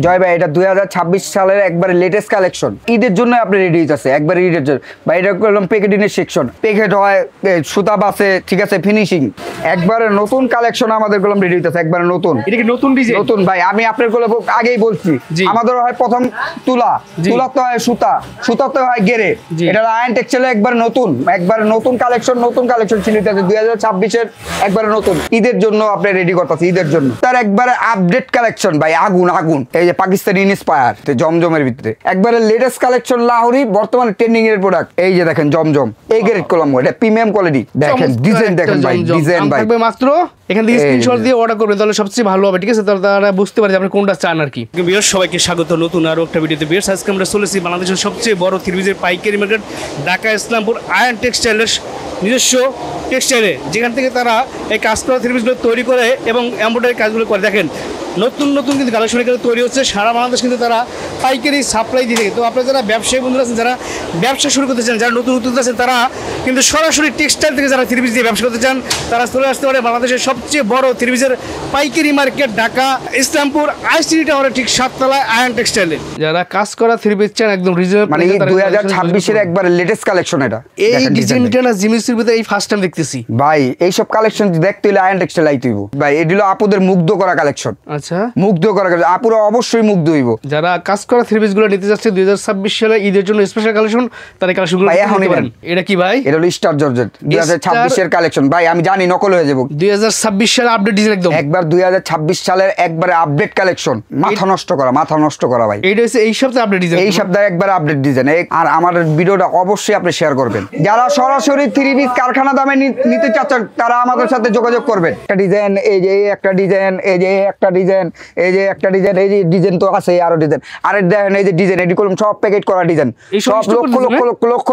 জয় ভাই এটা 2026 সালের একবারে লেটেস্ট কালেকশন, ঈদের জন্য আপনি রেডি হইতাছে একবার ঈদের জন্য ভাই। এটা করলাম প্যাকেটিনের সেকশন, প্যাকেট হয় সুতা বাসে, ঠিক আছে, ফিনিশিং একবারে নতুন কালেকশন আমাদের করলাম রেডি হইতাছে একবারে নতুন। এটা কি নতুন ডিজাইন? নতুন ভাই, আমি আপনার গুলো আগেই বলছি, আমাদের হয় প্রথম তুলা, তুলাতে হয় সুতা, সুতাতে হয় গেরে। এটা আয়ন টেক্সটাইল একবারে নতুন কালেকশন ছিল 2026 এর একবারে নতুন ঈদের জন্য আপনি রেডি করতেছি, ঈদের জন্য তার একবারে আপডেট কালেকশন ভাই। আগুন এই যে পাকিস্তানি ইন্সপায়ার জমজমের ভিতরে একবারে লেটেস্ট কালেকশন, লাহোরি বর্তমানে ট্রেন্ডিং এর প্রোডাক্ট। এই যে দেখেন জমজম, এই গ্রেড কলম, এটা প্রিমিয়াম কোয়ালিটি। দেখেন ডিজাইন দেখেন ভাই, ডিজাইন ভাই থাকবে মাত্র এখান থেকে স্ক্রিনশট দিয়ে অর্ডার করবেন, তাহলে সবচেয়ে ভালো হবে, ঠিক আছে? তাহলে তারা বুঝতে পারে যে আপনি কোনটা চান আর কি। ভিউয়ার্স সবাইকে স্বাগত নতুন আরো একটা ভিডিওতে। ভিউয়ার্স আজকে আমরা চলেছি বাংলাদেশের সবচেয়ে বড় থ্রি পিসের পাইকারি মার্কেট ঢাকা ইসলামপুর আয়ন টেক্সটাইলের নিজস্ব টেক্সটাইলে, যেখান থেকে তারা এই কাজ করা থ্রি পিসগুলো তৈরি করে এবং এমব্রয়ডারি কাজগুলো করে। দেখেন নতুন কিন্তু কালেকশন এখানে তৈরি হচ্ছে, সারা বাংলাদেশ কিন্তু তারা পাইকারি সাপ্লাই দিয়ে থাকে। তো আপনারা যারা ব্যবসায়ী বন্ধুরা আছেন, যারা ব্যবসা শুরু করতে চান, যারা নতুন উদ্যোক্তা আছেন, তারা কিন্তু সরাসরি টেক্সটাইল থেকে যারা থ্রি পিস দিয়ে ব্যবসা করতে চান, তারা চলে আসতে পারে বাংলাদেশের সবচেয়ে বড় থ্রি পিসের পাইকারি মার্কেট ঢাকা ইসলামপুর আইসিটি টাওয়ারের ঠিক 7 তলায় আয়ন টেক্সটাইলে। যারা কাজ করা থ্রি পিস চান একদম রিজনেবল, মানে 2026 এর একবার লেটেস্ট কালেকশন। এটা এই ডিজাইনটা না জিমিসের ভিতরে এই ফার্স্ট টাইম দেখতেছি ভাই। এই সব কালেকশন দেখতে হলে আয়ন টেক্সটাইল আইতে হইব ভাই। এগুলো আপুদের মুগ্ধ করা কালেকশন। আচ্ছা, মুগ্ধ করা আপুরা অবশ্যই মুগ্ধ হইব। যারা কাজ করা থ্রি পিস গুলো নিতে যাচ্ছে 2026 সালে ঈদের জন্য স্পেশাল কালেকশন, তার এই কালেকশনগুলো এখন নেবেন। এটা কি ভাই? এটা হলো স্টার জর্জেট 2026 এর কালেকশন ভাই। আমি জানি নকল হয়ে যাব। 2026 সালে আপডেট ডিজাইন একদম একবার 2026 সালের একবারে আপডেট কালেকশন। মাথা নষ্ট করা ভাই। এইটা হচ্ছে এই সপ্তাহে আপডেট ডিজাইন, এই সপ্তাহে একবার আপডেট ডিজাইন। আর আমার ভিডিওটা অবশ্যই আপনি শেয়ার করবেন। যারা সরাসরি থ্রি পিস কারখানা দামে নিতে চাচ্ছেন, তারা আমাদের সাথে যোগাযোগ করবেন। একটা ডিজাইন, এই যে একটা ডিজাইন, এই যে একটা ডিজাইন, এই যে একটা ডিজাইন, এই যে ডিজাইন তো আছে, আরো ডিজাইন, আরে দেখেন এই যে ডিজাইন, এটি করলাম সব প্যাকেট করা ডিজাইন, সব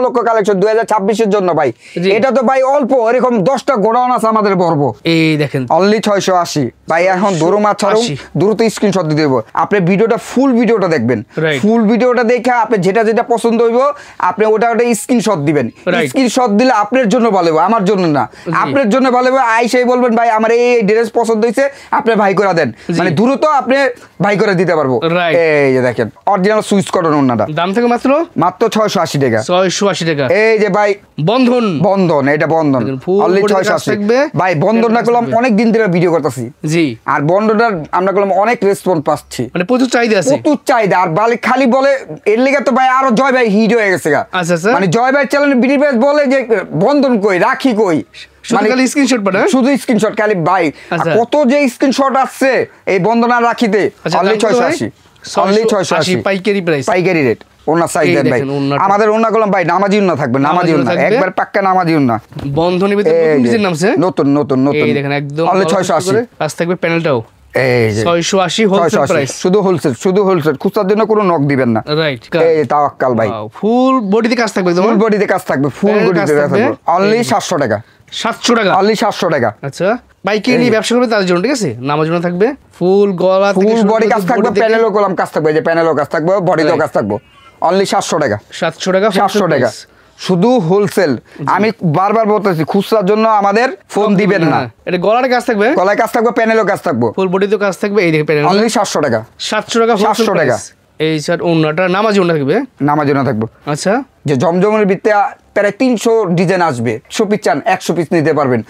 লক্ষ কালেকশন 2026 এর জন্য ভাই। এটা তো ভাই অল্প, এরকম 10টা গোডাউন আছে আমাদের বর্ব। এই দেখেন অনলি 680 ভাই। এখন দরমা ছাড়াও দ্রুত স্ক্রিনশট দিয়ে দেবো। আপনি ভিডিওটা ফুল ভিডিওটা দেখবেন, ফুল ভিডিওটা দেখে আপনি যেটা পছন্দ হইব আপনি ওটা স্ক্রিনশট দিবেন। স্ক্রিনশট দিলে আপনার জন্য ভালো হবে, আমার জন্য না, আপনার জন্য ভালো হবে। আইসাই বলবেন ভাই আমার এই ড্রেস পছন্দ হয়েছে, আপনি ভাই করে দেন, মানে দ্রুত আপনি ভাই করে দিতে পারবো। এই যে দেখেন অরিজিনাল সুইচ কটন ওন্নাটা, দাম থেকে মাত্র 680 টাকা। 680 টাকা। এই যে ভাই বন্ধন, এটা বন্ধন অনলি 680 ভাই। বন্ধন না করলাম অনেক দিন ধরে ভিডিও করতেছি জি, আর বন্ধনটার আমরা করলাম অনেক রেসপন্স পাচ্ছি, মানে প্রচুর চাহিদা আছে, প্রচুর চাহিদা। আর বালি খালি বলে এর লেগে তো ভাই আরো জয় ভাই হিট হয়ে গেছে। মানে জয় ভাই চ্যানেল বিডি ভাই বলে যে বন্ধন কই রাখি কই, মানে খালি স্ক্রিনশট পাঠান, শুধু স্ক্রিনশট খালি ভাই। কত যে স্ক্রিনশট আসছে এই বন্ধনা রাখিতে। অনলি 680, অনলি 680 পাইকারি প্রাইস, পাইকারি রেট। ওনা সাইজ দেন ভাই। আমাদের ওনা গুলো ভাই নামাজি ওনা থাকবে, নামাজি ওনা একবার পাক্কা নামাজি ওনা। বন্ধনের ভিতরে নতুন ডিজাইন নামছে, নতুন এই দেখেন একদম অনলি 680। কাজ থাকবে প্যানেলটাও এই যে 680 হোলসেল প্রাইস, শুধু হোলসেল, খুচরার জন্য কোনো নক দিবেন না। রাইট, এই তাওয়াক্কাল ভাই। ফুল বডিতে কাজ থাকবে, ফুল বডিতে কাজ থাকবে, ফুল বডিতে কাজ থাকবে। অনলি 700 টাকা, 700 টাকা, অনলি 700 টাকা। আচ্ছা, পাইকারি ব্যবসা করবে তাদের জন্য, ঠিক আছে? নামার জন্য থাকবে ফুল গলা থেকে ফুল বডি কাজ থাকবে, প্যানেলও কলম কাজ থাকবে, এই যে প্যানেলও কাজ থাকবে, বডিতেও কাজ থাকবে। অনলি 700 টাকা, 700 টাকা, 700 টাকা শুধু হোলসেল। আমি বারবার বলতেছি খুচরার জন্য আমাদের ফোন দিবেন না। এটা গলার কাজ থাকবে, গলায় কাজ থাকবে, প্যানেলও কাজ থাকবে, ফুল বডিতেও কাজ থাকবে। এই দেখে প্যানেল অনলি 700 টাকা, 700 টাকা, 700 টাকা। এই স্যার ওন্নাটা নামাজি ওন্না থাকবে, নামাজি ওন্না থাকবে। আচ্ছা, যে জমজমের ভিতরে প্রায় 300 ডিজাইন আসবে। 100 পিস চান 100 পিস নিতে পারবেন,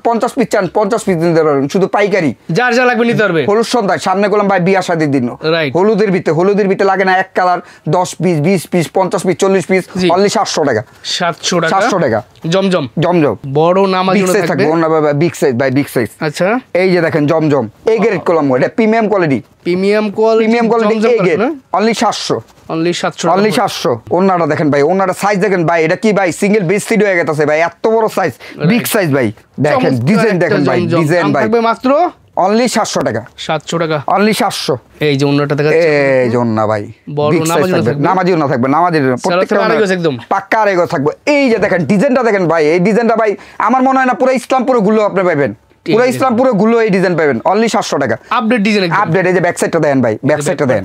50 পিস চান 50 পিস নিতে পারবেন, শুধু পাইকারি। যার যা লাগবে নিতে পারবে। হলুদ সন্ধ্যা সামনে করলাম ভাই, বিয়া শাদির দিন হলুদের ভিতরে লাগে না এক colour, 10 piece 20 piece 50 piece 40 piece, only 700 টাকা, 700 টাকা। জমজম বড় নামাজি ওন্না থাকবে, বিগ সাইজ ভাই, বিগ সাইজ। আচ্ছা, এই যে দেখেন জমজম এই গ্রেড করলাম, এটা প্রিমিয়াম কোয়ালিটি, এই গ্রেড অনলি 700, অনলি 700, অনলি 700। ওন্নাটা দেখেন ভাই, ওন্নাটা সাইজ দেখেন ভাই, এটা কি ভাই সিঙ্গেল বেডশিট হয়ে গেছে ভাই, এত বড় সাইজ, বিগ সাইজ ভাই। দেখেন ডিজাইন দেখেন ভাই, ডিজাইন ভাই থাকবে মাত্র অনলি 700 টাকা, 700 টাকা, অনলি 700। এই যে ওন্নাটা দেখাচ্ছে, এই যে ওন্না ভাই, বিগ সাইজ থাকবে, নামাজি ওন্না থাকবে, নামাজির প্রত্যেকটা একদম পাক্কা আরেগো থাকবে। এই যে দেখেন ডিজাইনটা দেখেন ভাই, এই ডিজাইনটা ভাই আমার মনে হয় না পুরো ইসলামপুরে গুলো আপনি পাবেন, পুরো ইসলামপুরে গুলো এই ডিজাইন পাবেন, অনলি 700 টাকা। Update design, update. এই যে ব্যাক সাইডটা দেন ভাই, ব্যাক সাইডটা দেন,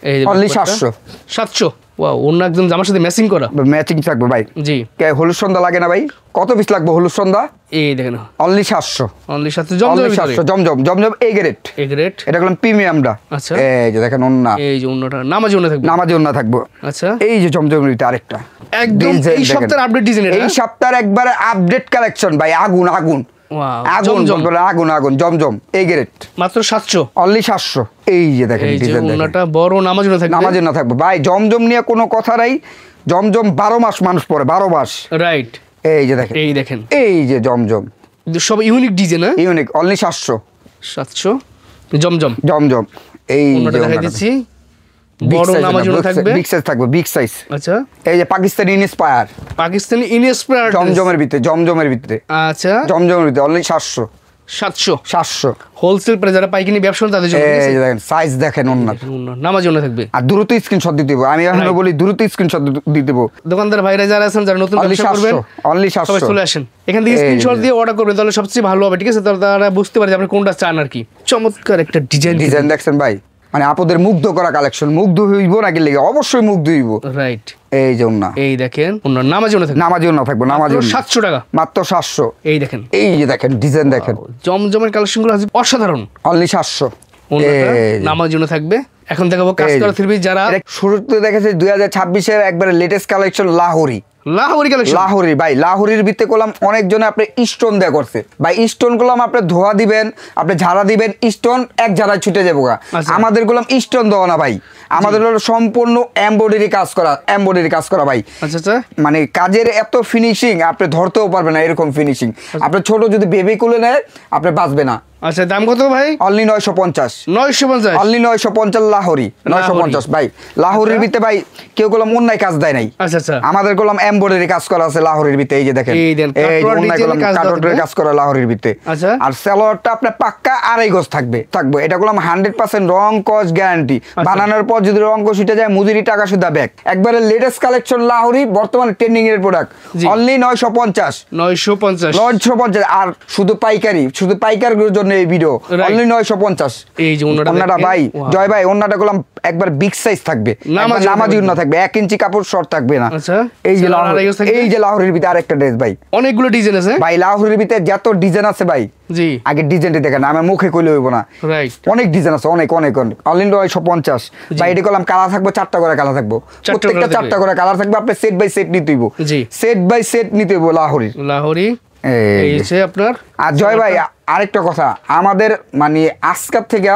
এই অনলি 700, ওয়াও, অন্য একদম জামার সাথে ম্যাচিং করা। ম্যাচিং থাকবে ভাই। জি। হলুদ সন্ধ্যা লাগে না ভাই? কত পিস লাগবে হলুদ সন্ধ্যা? এই দেখেন only 700। Only 700 Zamzam. 700 Zamzam Zamzam A grade. A grade. এটা হলো প্রিমিয়ামটা। আচ্ছা। এই যে দেখেন ওন্না। এই যে ওন্নাটা নামাজি ওন্না থাকবে। নামাজি ওন্না থাকবে। আচ্ছা। এই যে জমজমের ভিতরে আরেকটা একদম এই সপ্তাহের আপডেট ডিজাইন এটা। এই সপ্তাহের একবারে আপডেট কালেকশন ভাই। আগুন আগুন। ওয়াও, আগুন আগুন আগুন জমজম এই গ্রেড। মাত্র 700। অনলি 700। এই যে দেখেন ডিজাইন। ওন্নাটা বড় নামাজি ওন্না থাকবে। নামাজি ওন্না থাকবে ভাই। জমজম নিয়ে কোনো কথা নাই। জমজম 12 মাস মানুষ পরে, 12 মাস। রাইট। এই যে দেখেন। এই দেখেন। এই যে জমজম। সব ইউনিক ডিজাইন। হ্যাঁ ইউনিক। অনলি 700। 700 জমজম। জমজম এই যে দেখাই দিচ্ছি। বড় নামাজি ওন্না থাকবে। বিগ সাইজ থাকবে, বিগ সাইজ। আচ্ছা। এই যে পাকিস্তানি ইন্সপায়ার। পাকিস্তানি ইন্সপায়ার জমজমের ভিতরে, জমজমের ভিতরে। আচ্ছা। জমজমের ভিতরে অনলি 700। 700 700 wholesale price. যারা পাইকারি ব্যবসা করেন তাদের জন্য। এই যে দেখেন সাইজ দেখেন ওন্নার। নামাজি ওন্না থাকবে। আর দ্রুত স্ক্রিনশট দিতে হবে। আমি এখনো বলি দ্রুত স্ক্রিনশট দিতে হবে। দোকানদার ভাইরা যারা আছেন, যারা নতুন ব্যবসা করবেন, অনলি সবাই 700। চলে আসেন এখান থেকে স্ক্রিনশট দিয়ে অর্ডার করবেন, তাহলে সবচেয়ে ভালো হবে। ঠিক আছে, তাহলে তারা বুঝতে পারে যে আপনি কোনটা চান আর কি। চমৎকার একটা ডিজাইন দেখছেন ভাই, মানে আপনাদের মুগ্ধ করা কালেকশন। মুগ্ধ হইব নাকি লেগে? অবশ্যই মুগ্ধ হইব। রাইট। এই যে ওন্না। এই দেখেন ওন্না নামাজি ওন্না থাকবে। নামাজি ওন্না থাকবে। নামাজি ওন্না 700 টাকা মাত্র 700। এই দেখেন। এই যে দেখেন ডিজাইন দেখেন। জমজমের কালেকশনগুলো আছে অসাধারণ। অনলি 700। ওন্নাটা নামাজি ওন্না থাকবে। এখন দেখাবো কাজ করা থ্রি। যারা শুরুতে দেখেছে 2026 এর একবারে latest collection Lahori. Lahori collection. Lahori ভাই। লাহোরির ভিতরে করলাম অনেকজনে আপনি স্টোন দেয়া করছে ভাই। স্টোন করলাম আপনি ধোয়া দিবেন, আপনি ঝাড়া দিবেন, স্টোন এক ঝাড়ায় ছুটে যাবো। আমাদের করলাম স্টোন দেওয়া না ভাই। আমাদের হলো সম্পূর্ণ এমব্রয়ডারি কাজ করা। এমব্রয়ডারি কাজ করা ভাই। আচ্ছা আচ্ছা। মানে কাজের এত ফিনিশিং আপনি ধরতেও পারবেন না, এরকম ফিনিশিং। আপনি ছোট যদি বেবি কুলে নেয় আপনি বাঁচবে না। আচ্ছা, দাম কত ভাই? অনলি 950। 950। অনলি 950 লাহোরি। 950 ভাই। লাহোরির ভিতরে ভাই কেউ করলাম অন্যায় কাজ দেয় নাই। আচ্ছা আচ্ছা। আমাদের করলাম এমব্রয়ডারি কাজ করা আছে লাহোরির ভিতরে। এই যে দেখেন। এই যে অন্যায় করলাম কাটওয়ার্কের কাজ করা লাহোরির ভিতরে। আচ্ছা। আর সালোয়ারটা আপনার পাক্কা 2.5 গজ থাকবে। এটা করলাম 100% রং কস গ্যারান্টি। বানানোর পর যদি রং কস উঠে যায় মজুরি টাকা সুদা ব্যাক। একবারে লেটেস্ট কালেকশন লাহোরি, বর্তমানে ট্রেন্ডিং এর প্রোডাক্ট। অনলি 950। 950। আর শুধু পাইকারি, শুধু পাইকারদের জন্য এই ভিডিও। অনলি 950। এই যে ওন্নাটা ভাই জয় ভাই, ওন্নাটা করলাম একবার বিগ সাইজ থাকবে। নামাজি ওন্না থাকবে। 1 ইঞ্চি কাপড় শর্ট থাকবে না। আচ্ছা। এই যে লাহোরির ভিতরে আরেকটা ড্রেস ভাই। অনেকগুলো ডিজাইন আছে ভাই। লাহোরির ভিতরে যত ডিজাইন আছে ভাই। জি। আগে ডিজাইনটা দেখেন, আমার মুখে কইলে হইব না। রাইট। অনেক ডিজাইন আছে, অনেক অনেক অনেক। অনলি 950 ভাই। এটা করলাম কালার থাকবে 4টা করে কালার থাকবে। প্রত্যেকটা 4টা করে কালার থাকবে। আপনি সেট বাই সেট নিতে হইব। জি। সেট বাই সেট নিতে হইব লাহোরি। এই যে আপনার। আর জয় ভাই আরেকটা কথা, আমাদের মানে আজকের থেকে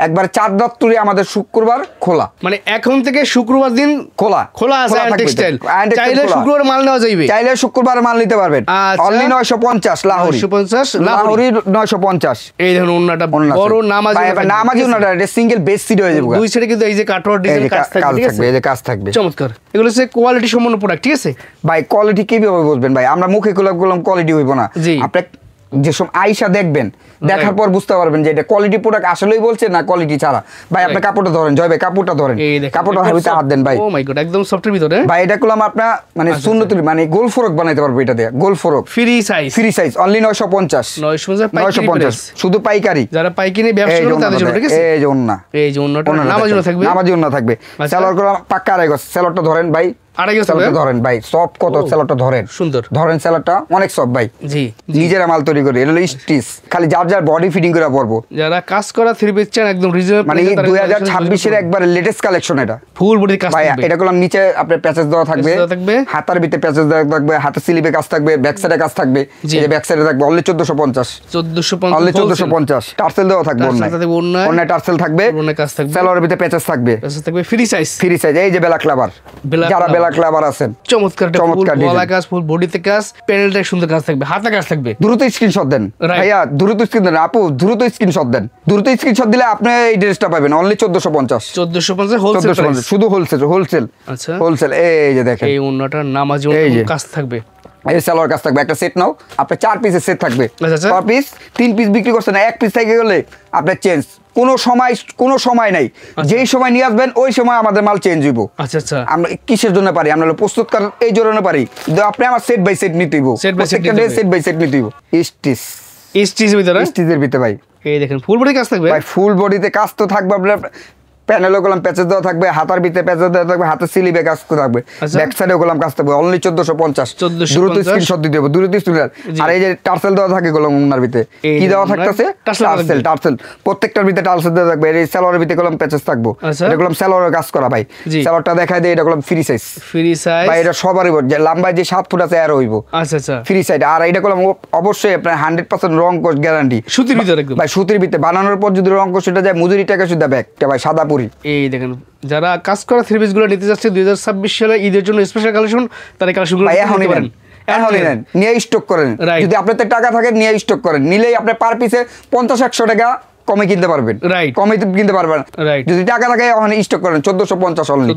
একবার 4 দপ্তরে আমাদের শুক্রবার খোলা। মানে এখন থেকে শুক্রবার দিন খোলা আছে টেক্সটাইল। চাইলে শুক্রবার মাল নেওয়া যাবে। চাইলে শুক্রবার মাল নিতে পারবেন। অনলি 950 লাহোরি। 950 লাহোরি 950। এই দেখুন ওন্নাটা বড় নামাজি ওন্নাটা এটা সিঙ্গেল বেস সিট হয়ে যাবে। দুই সাইডে কিন্তু এই যে কাটওয়ার্ক ডিজাইন কাজ থাকবে। ঠিক আছে, এই যে কাজ থাকবে। চমৎকার। এগুলো হচ্ছে কোয়ালিটি সম্পন্ন প্রোডাক্ট। ঠিক আছে ভাই। কোয়ালিটি কিভাবে বুঝবেন ভাই? আমরা মুখে করলাম কোয়ালিটি হইব না। আপনি যেসব আইসা দেখবেন, দেখার পর বুঝতে পারবেন যে এটা কোয়ালিটি প্রোডাক্ট আসলেই বলছে না কোয়ালিটি ছাড়া। ভাই আপনি কাপড়টা ধরেন জয় ভাই, কাপড়টা ধরেন। কাপড়টা ভিতরে হাত দেন ভাই। ও মাই গড, একদম সফটের ভিতরে ভাই। এটা করলাম আপনার মানে সুন্নতুল মানে গোল ফরক বানাইতে পারবো এটা দিয়ে। গোল ফরক ফ্রি সাইজ। অনলি 950। 950 শুধু পাইকারি। যারা পাইকারি ব্যবসা করে তাদের জন্য। ঠিক আছে। এই যে ওন্না। এই যে ওন্নাটা নামাজি ওন্না থাকবে। নামাজি ওন্না থাকবে। সালোয়ার করলাম পাক্কা 2.5 গজ। সালোয়ারটা ধরেন ভাই। 2.5 গজ ধরেন ভাই। সফট কত সালোয়ারটা ধরেন। সুন্দর ধরেন সালোয়ারটা অনেক সফট ভাই। জি। নিজেরা মাল তৈরি করে। এটা হলো স্টিচ। খালি যার বডি ফিটিং করে পরবো। যারা কাজ করা থ্রি পিস চান একদম রিজনেবল মানে 2026 এর একবার লেটেস্ট কালেকশন এটা। ফুল বডি কাজ ভাই। থাকবে। এটা করলাম নিচে আপনার প্যাচেস দেওয়া থাকবে। হাতার ভিতরে প্যাচেস দেওয়া থাকবে। হাতের স্লিপে কাজ থাকবে। ব্যাক সাইডে কাজ থাকবে। এই যে ব্যাক সাইডে থাকবে অনলি 1450। 1450 অনলি 1450। টার্সেল দেওয়া থাকবে। অন্য টার্সেল থাকবে। কাজ থাকবে। সালোয়ারের ভিতরে প্যাচেস থাকবে। Free size. এই যে ব্ল্যাক লাভার। যারা ব্ল্যাক লাভার আছেন, চমৎকার গলা কাজ, ফুল বডিতে কাজ, প্যানেলটা সুন্দর কাজ থাকবে, হাতে কাজ থাকবে। দ্রুত স্ক্রিনশট দেন ভাইয়া, দ্রুত স্ক্রিন দেন আপু, দ্রুত স্ক্রিনশট দেন। দ্রুত স্ক্রিনশট দিলে আপনি এই ড্রেসটা পাবেন অনলি 1450। 1450 wholesale price. শুধু হোলসেল। আচ্ছা হোলসেল। এই যে দেখেন এই ওন্নাটার নামাজি ওন্না কাজ থাকবে। এই সালোয়ার কাজ থাকবে। একটা সেট নাও আপনি 4 পিসের সেট থাকবে। 4 পিস 3 পিস বিক্রি করছেন না, 1 পিস থেকে গেলে আপনার চেঞ্জ। কোনো সময় নাই। যেই সময় নিয়ে আসবেন ওই সময় আমাদের মাল চেঞ্জ হইব। আচ্ছা আচ্ছা। আমরা কিসের জন্য পারি? আমরা প্রস্তুতকার এই জন্য পারি। কিন্তু আপনি আমার সেট বাই সেট নিতে হইব। সেট বাই সেট নিতে হইব। স্টিচের ভিতরে ভাই। এই দেখেন ফুল বডি কাজ থাকবে ভাই। ফুল বডিতে কাজ তো থাকবে আপনার প্যানেলে গোলাম প্যাচেস দেওয়া থাকবে, হাতার ভিতরে প্যাচেস দেওয়া থাকবে, হাতের স্লিভে কাজ থাকবে, ব্যাক সাইডে গোলাম কাজ থাকবে, অনলি 1450। দ্রুত স্ক্রিনশট দিতে হবে, দ্রুত স্ক্রিনশট। আর এই যে টার্সেল দেওয়া থাকে গোলাম ওনার ভিতরে, কি দেওয়া থাকতেছে টার্সেল, প্রত্যেকটার ভিতরে টার্সেল দেওয়া থাকবে। এই সালোয়ারের ভিতরে গোলাম প্যাচেস থাকবে, এটা গোলাম সালোয়ারের কাজ করা ভাই। সালোয়ারটা দেখায় দেয়, এটা গোলাম ফ্রি সাইজ ভাই, এটা সবারই যে লম্বায় যে 7 ফুট আছে এর হইব। আচ্ছা আচ্ছা, ফ্রি সাইজ। আর এটা গোলাম অবশ্যই আপনার 100% রং কোশ গ্যারান্টি, সুতির ভিতরে একদম ভাই, সুতির ভিতরে বানানোর পর যদি রং কোশ এটা যায় মজুরি টাকা সুদা ব্যাগ ভাই, সাদা পুরি। এই দেখেন যারা কাজ করা থ্রি পিস গুলো নিতে যাচ্ছে 2026 সালে ঈদের জন্য স্পেশাল কালেকশন, তারা কালেকশনগুলো এখনই নেন, এখনই নেন, নিয়ে স্টক করেন। যদি আপনাদের টাকা থাকে নিয়ে স্টক করেন, নিলেই আপনি পার পিসে 50-100 টাকা কমে কিনতে পারবেন, কমে কিনতে পারবেন। যদি টাকা থাকে ওখানে স্টক করেন 1450 অনলি,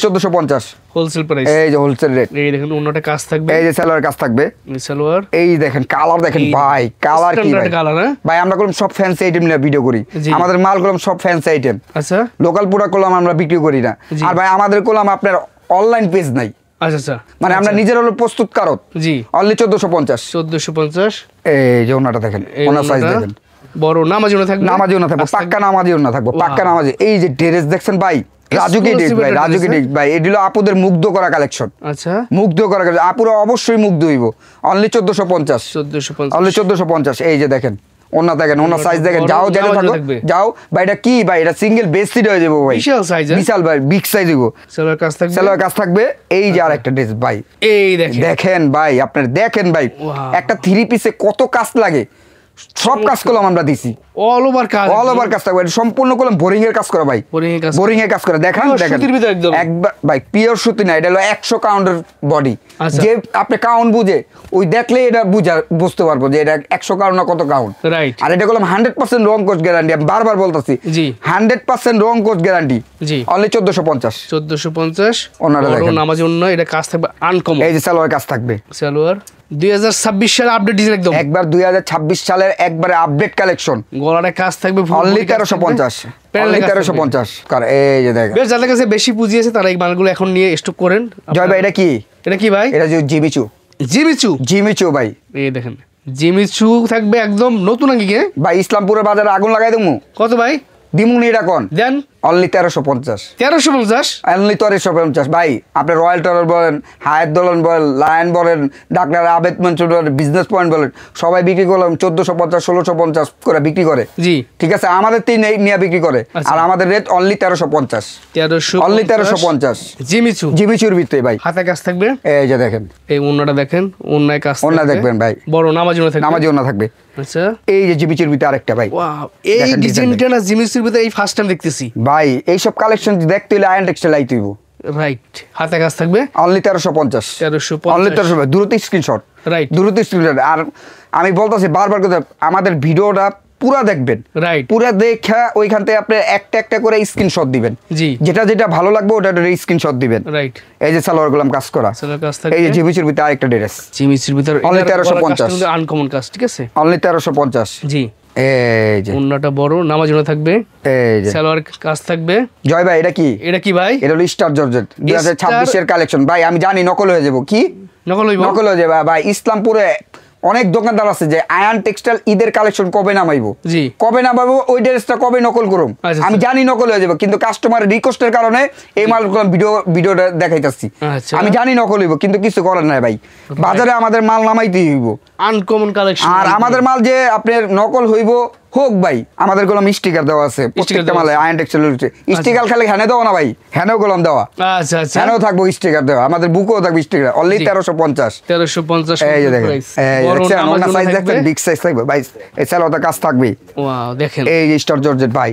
1450 হোলসেল প্রাইস। এই যে হোলসেল রেট। এই দেখেন অন্যটা কাজ থাকবে, এই যে সালোয়ার কাজ থাকবে, এই সালোয়ার। এই দেখেন কালার দেখেন ভাই, কালার কি ভাই, ভাই আমরা কোন সব ফ্যান্সি আইটেম নিয়ে ভিডিও করি, আমাদের মাল গুলো সব ফ্যান্সি আইটেম। আচ্ছা, লোকাল প্রোডাক্ট গুলো আমরা বিক্রি করি না। আর ভাই আমাদের কোলাম আপনার অনলাইন পেজ নাই। আচ্ছা আচ্ছা, মানে আমরা নিজের হলো প্রস্তুতকারক। জি, অনলি 1450। এই যে ওনাটা দেখেন, ওনার সাইজ দেখেন, বড় নামাজি ওনা থাকবে, নামাজি ওনা থাকবে, পাক্কা নামাজি ওনা থাকবে, পাক্কা নামাজি। এই যে ড্রেস দেখছেন ভাই, রাজুকি ড্রেস ভাই, রাজুকি ড্রেস ভাই, এগুলো আপুদের মুগ্ধ করা কালেকশন। আচ্ছা, মুগ্ধ করা কালেকশন, আপুরা অবশ্যই মুগ্ধ হইব। Only 1450, only 1450। এই যে দেখেন ওনা দেখেন, ওনা সাইজ দেখেন, যাও যেন থাকবে যাও ভাই। এটা কি ভাই, এটা সিঙ্গেল বেডশিট হয়ে যাবে ভাই, বিশাল সাইজ, বিশাল ভাই, বিগ সাইজ হইব। সালোয়ার কাজ থাকবে, সালোয়ার কাজ থাকবে। এই যে আরেকটা ড্রেস ভাই, এই দেখেন ভাই, আপনারা দেখেন ভাই, একটা থ্রি পিসে কত কাজ লাগে, সব কাজ করলাম আমরা দিছি, অল ওভার কাজ, অল ওভার কাজ থাকবে, সম্পূর্ণ করলাম বোরিং এর কাজ করা ভাই, বোরিং এর কাজ করা। দেখেন দেখেন একবার ভাই, পিওর সুতি না, এটা হলো 100 কাউন্টের বডি। যে আপনি কাউন্ট বুঝে ওই দেখলে এটা বুঝতে পারবো যে এটা 100 কাউন্ট না কত কাউন্ট। রাইট। আর এটা করলাম 100% রং কোচ গ্যারান্টি, আমি বারবার বলতাছি, জি 100% রং কোচ গ্যারান্টি। জি, অনলি 1450। ওনারা দেখেন নামাজি অন্য, এটা কাজ থাকবে আনকমন। এই যে সালোয়ার কাজ থাকবে, সালোয়ার 2026 সালে আপডেট ডিজাইন, একদম একবার 2026 সালের একবারে আপডেট কালেকশন। গলারে কাজ থাকবে অনলি 1350, অনলি 1350 কার। এই যে দেখেন, বেশ যাদের কাছে বেশি পুঁজি আছে তারা এই মালগুলো এখন নিয়ে স্টক করেন। জয় ভাই, এটা কি, এটা কি ভাই? এটা যে জিমিচু, জিমিচু, জিমিচু ভাই। এই দেখেন জিমিচু থাকবে একদম নতুন আঙ্গিকে ভাই, ইসলামপুরের বাজারে আগুন লাগাই দেবো। কত ভাই দিমুনি এটা কোন দেন? অনলি 1350, 1350, অনলি 1350 ভাই। আপনি রয়্যাল টাওয়ার বলেন, হায়াত দোলন বলেন, লায়ন বলেন, ডাক্তার আবেদ মনসুর বলেন, বিজনেস পয়েন্ট বলেন, সবাই বিক্রি করলাম 1450, 1650 করে বিক্রি করে। জি, ঠিক আছে, আমাদের তিন নিয়ে বিক্রি করে। আর আমাদের রেট অনলি 1350, অনলি 1350। জিমিচু, জিমিচুর ভিতরে ভাই হাতে কাজ থাকবে। এই যে দেখেন, এই ওন্নাটা দেখেন, ওন্নায় কাজ, ওন্না দেখবেন ভাই, বড় নামাজি ওন্না থাকবে, নামাজি ওন্না থাকবে। আচ্ছা, এই যে জিমিচুর ভিতরে আরেকটা ভাই, ওয়াও, এই ডিজাইনটা না জিমিচুর ভিতরে এই ফার্স্ট টাইম দেখতেছি ভাই। এই সব কালেকশন দেখতে হলে আয়ন টেক্সটাইল আইতে হইব। রাইট, হাতে কাজ থাকবে অনলি 1350, অনলি 1350। দ্রুত স্ক্রিনশট, রাইট, দ্রুত স্ক্রিনশট। আর আমি বলতাছি বারবার কথা, আমাদের ভিডিওটা পুরা দেখবেন, রাইট, পুরা দেখে ওইখান থেকে আপনি একটা একটা করে স্ক্রিনশট দিবেন। জি, যেটা যেটা ভালো লাগবে ওটা স্ক্রিনশট দিবেন। রাইট। এই যে সালোয়ার গুলাম কাজ করা, সালোয়ার কাজ থাকে। এই যে জিমিচুর ভিতরে আরেকটা ড্রেস, জিমিচুর ভিতরে অনলি 1350, আনকমন কাজ, ঠিক আছে, অনলি 1350। জি, এই যে ওন্নাটা বড় নামাজি ওন্না থাকবে, এই যে সালোয়ার কাজ থাকবে। জয় ভাই, এটা কি, এটা কি ভাই? এটা হলো স্টার জর্জেট 2026 এর কালেকশন ভাই। আমি জানি নকল হয়ে যাব, কি নকল হইব, নকল হয়ে যাবে ভাই। ইসলামপুরে অনেক দোকানদার আছে যে আয়ান টেক্সটাইল ঈদের কালেকশন কবে নামাইবো, জি কবে নামাবো, ওই ড্রেসটা কবে নকল করুম। আমি জানি নকল হয়ে যাবে, কিন্তু কাস্টমারের রিকোয়েস্টের কারণে এই মালগুলো ভিডিওটা দেখাইতাছি। আমি জানি নকল হইব, কিন্তু কিছু করার নাই ভাই, বাজারে আমাদের মাল নামাইতেই হইব, আনকমন কালেকশন। আর আমাদের মাল যে আপনার নকল হইব হোক ভাই, আমাদের গোলাম স্টিকার দেওয়া আছে প্রত্যেকটা মালে, আয়ন টেক্সটাইল স্টিকার খালি হ্যানে দেওয়া না ভাই, হ্যানেও গোলাম দেওয়া। আচ্ছা আচ্ছা, হ্যানেও থাকবো স্টিকার দেওয়া, আমাদের বুকও থাকবে স্টিকার। অনলি 1350, 1350। এই যে দেখেন, ওনা সাইজ দেখেন, বিগ সাইজ থাকবে ভাই। এই সালোয়ারটা কাজ থাকবে, ওয়াও দেখেন। এই স্টার জর্জেট ভাই,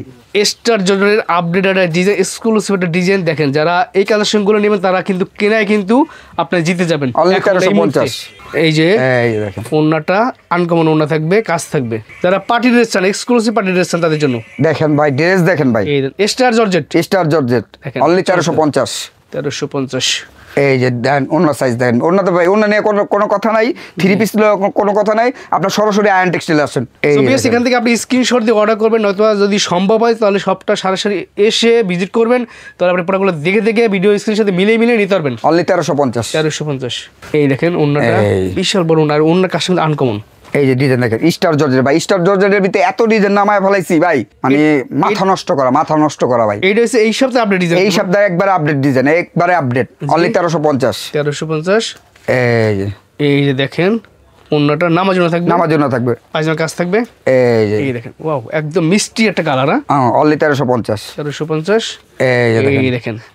স্টার জর্জেটের আপডেটেড ডিজাইন, এক্সক্লুসিভ একটা ডিজাইন দেখেন। যারা এই কালেকশনগুলো নেবেন তারা কিন্তু কেনায় কিন্তু আপনি জিতে যাবেন। অনলি 1350। এই যে দেখেন ওন্নাটা আনকমন ওন্না থাকবে, কাজ থাকবে। যারা পার্টি ড্রেস চান, এক্সক্লুসিভ পার্টি ড্রেস চান তাদের জন্য দেখেন ভাই, ড্রেস দেখেন ভাই, এই star georgette, star georgette only 1350, 1350। এই যে দেন অন্য সাইজ দেন, অন্য তো ভাই অন্য নিয়ে কোনো কথা নাই, থ্রি পিস কোনো কথা নাই, আপনার সরাসরি আয়ন টেক্সটাইল আসেন। এই এখান থেকে আপনি স্ক্রিনশট দিয়ে অর্ডার করবেন, নয়তো যদি সম্ভব হয় তাহলে সবটা সরাসরি এসে ভিজিট করবেন, তাহলে আপনি প্রোডাক্টগুলো দেখে দেখে ভিডিও স্ক্রিনের সাথে মিলিয়ে নিতে পারবেন। অনলি 1350, 1350। এই দেখেন অন্যটা বিশাল বড়, আর অন্য কাস্টমার আনকমন এই যে ডিজাইন দেখেন স্টার জর্জেট ভাই, স্টার জর্জেটের ভিতরে এত ডিজাইন নামায় ফেলাইছি ভাই, মানে মাথা নষ্ট করা ভাই। এইটা হচ্ছে এই সপ্তাহে আপডেট ডিজাইন, এই সপ্তাহে একবারে আপডেট ডিজাইন, একবারে আপডেট, অনলি 1350। এই যে দেখেন অন্যটা নামার জন্য থাকবে, পাঁচজন কাজ থাকবে। এই দেখেন ওয়াও, একদম মিষ্টি একটা কালার। অনলি 1350। এই দেখেন